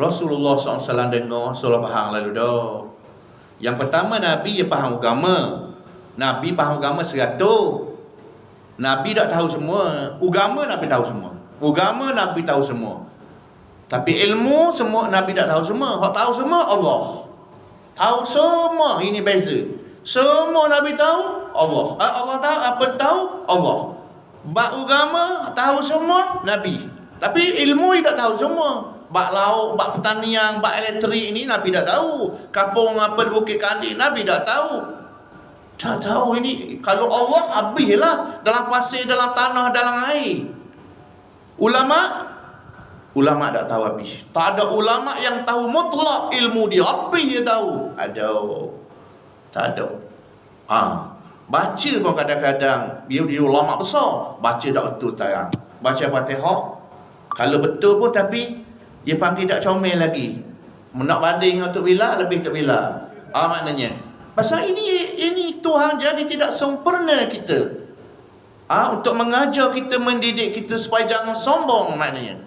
Rasulullah SAW dengar, Rasulullah faham lalu dah. Yang pertama, Nabi dia faham agama. Nabi faham agama 100. Nabi tak tahu semua. Agama Nabi tahu semua. Agama Nabi tahu semua. Tapi ilmu semua Nabi tak tahu semua. Hak tahu semua Allah. Tahu semua. Ini beza. Semua Nabi tahu Allah. Allah tahu apa tahu Allah. Bak agama tahu semua Nabi. Tapi ilmu dia tak tahu semua. Bak lauk, bak pertanian, bak elektrik ini Nabi tak tahu. Kampung apa di Bukit Kandik Nabi tak tahu. Tak tahu ini. Kalau Allah habislah dalam pasir, dalam tanah, dalam air. Ulama tak tahu habis. Tak ada ulama yang tahu mutlak ilmu dia. Habis dia tahu. Ada. Tak ada. Baca pun kadang-kadang dia ulama besar. Baca tak betul tarang. Baca Fatihah. Kalau betul pun tapi dia panggil tak comel lagi. Nak banding dengan Tok Bila, lebih Tok Bila. Maknanya. Pasal ini Tuhan jadi tidak sempurna kita. Untuk mengajar kita, mendidik kita supaya jangan sombong maknanya.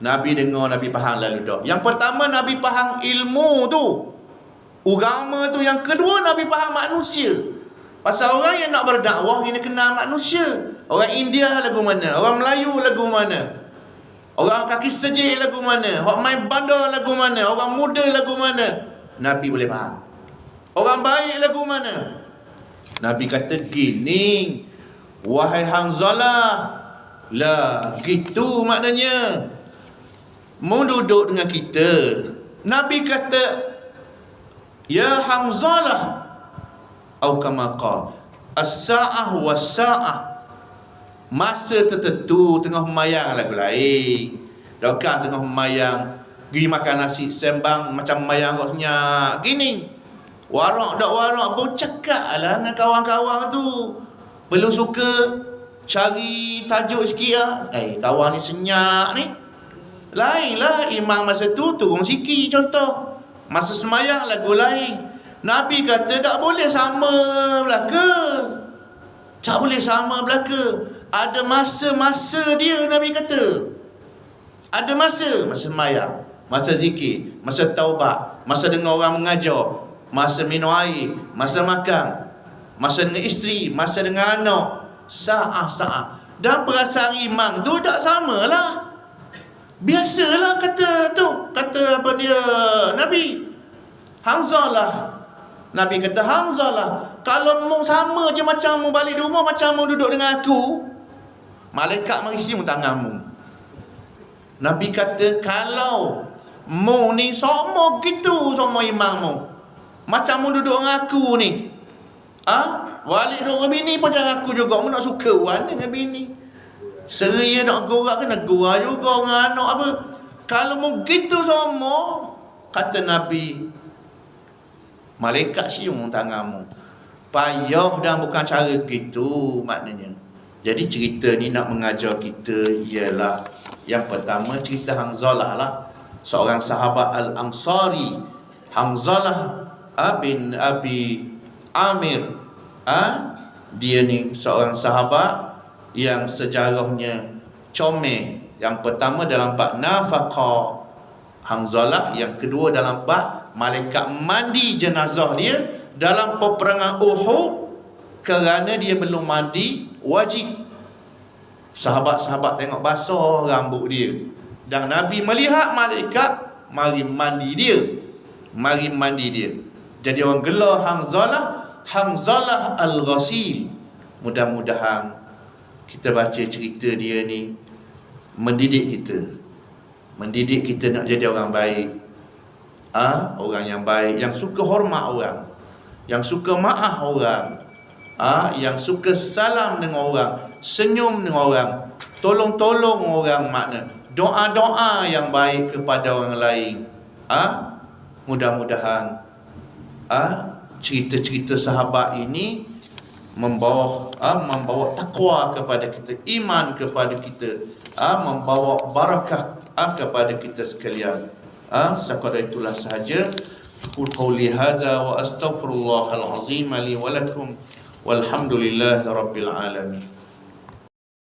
Nabi dengar, Nabi faham lalu dah. Yang pertama Nabi faham ilmu tu. Agama tu. Yang kedua Nabi faham manusia. Pasal orang yang nak berdakwah ini kenal manusia. Orang India lagu mana? Orang Melayu lagu mana? Orang kaki sejik lagu mana? Orang main bandar lagu mana? Orang muda lagu mana? Nabi boleh faham. Orang baik lagu mana? Nabi kata gini, wahai Hanzalah, lah gitu maknanya. Mau duduk dengan kita. Nabi kata, ya Hanzalah, atau kama qala, as-sa'ah was-sa'ah. Masa tertentu tengah memayang lagu lain. Dokang tengah memayang, pergi makan nasi sembang macam memayang rosnya. Gini. Warak dak warak pun cakap lah dengan kawan-kawan tu. Perlu suka cari tajuk sikit lah. Kawan ni senyap ni. Lain lah imam masa tu turun sikit contoh. Masa semayang lagu lain. Nabi kata tak boleh sama belaka. Tak boleh sama belaka. Ada masa-masa dia, Nabi kata. Ada masa semayang, masa zikir, masa taubat, masa dengar orang mengajar, masa minum air, masa makan, masa dengan isteri, masa dengan anak. Sa'ah. Dan perasaan imam tu tak samalah. Biasalah kata tu. Kata apa dia Nabi. Hanzalah. Nabi kata Hanzalah, kalau mu sama je macam mu balik rumah, macam mu duduk dengan aku, malaikat mari cium tanganmu. Nabi kata kalau mu ni sama gitu sama imammu, macam mu duduk dengan aku ni, balik duduk dengan bini pun jangan aku juga. Mu nak suka wan dengan bini, seria nak gorak kena gorak juga dengan anak apa. Kalau mu gitu sama, kata Nabi, malaikat cium tanganmu. Payah dan bukan cara gitu maknanya. Jadi cerita ni nak mengajar kita ialah, yang pertama cerita Hanzalah lah. Seorang sahabat Al-Ansari. Hanzalah bin Abi Amir. Dia ni seorang sahabat yang sejarahnya comel. Yang pertama dalam bab nafaqah Hanzalah. Yang kedua dalam bab malaikat mandi jenazah dia dalam peperangan Uhud kerana dia belum mandi wajib. Sahabat-sahabat tengok basah rambut dia, dan Nabi melihat malaikat mari mandi dia. Jadi orang gelar Hanzalah Al-Ghasil. Mudah-mudahan kita baca cerita dia ni mendidik kita nak jadi orang baik. Orang yang baik, yang suka hormat orang, yang suka maaf orang, yang suka salam dengan orang, senyum dengan orang, tolong-tolong orang, makna doa-doa yang baik kepada orang lain. Mudah-mudahan cerita-cerita sahabat ini membawa takwa kepada kita, iman kepada kita, membawa barakah kepada kita sekalian. Sekadar itulah sahaja. Qul hadza wa astaghfirullahal azim li wa lakum walhamdulillahi rabbil alamin.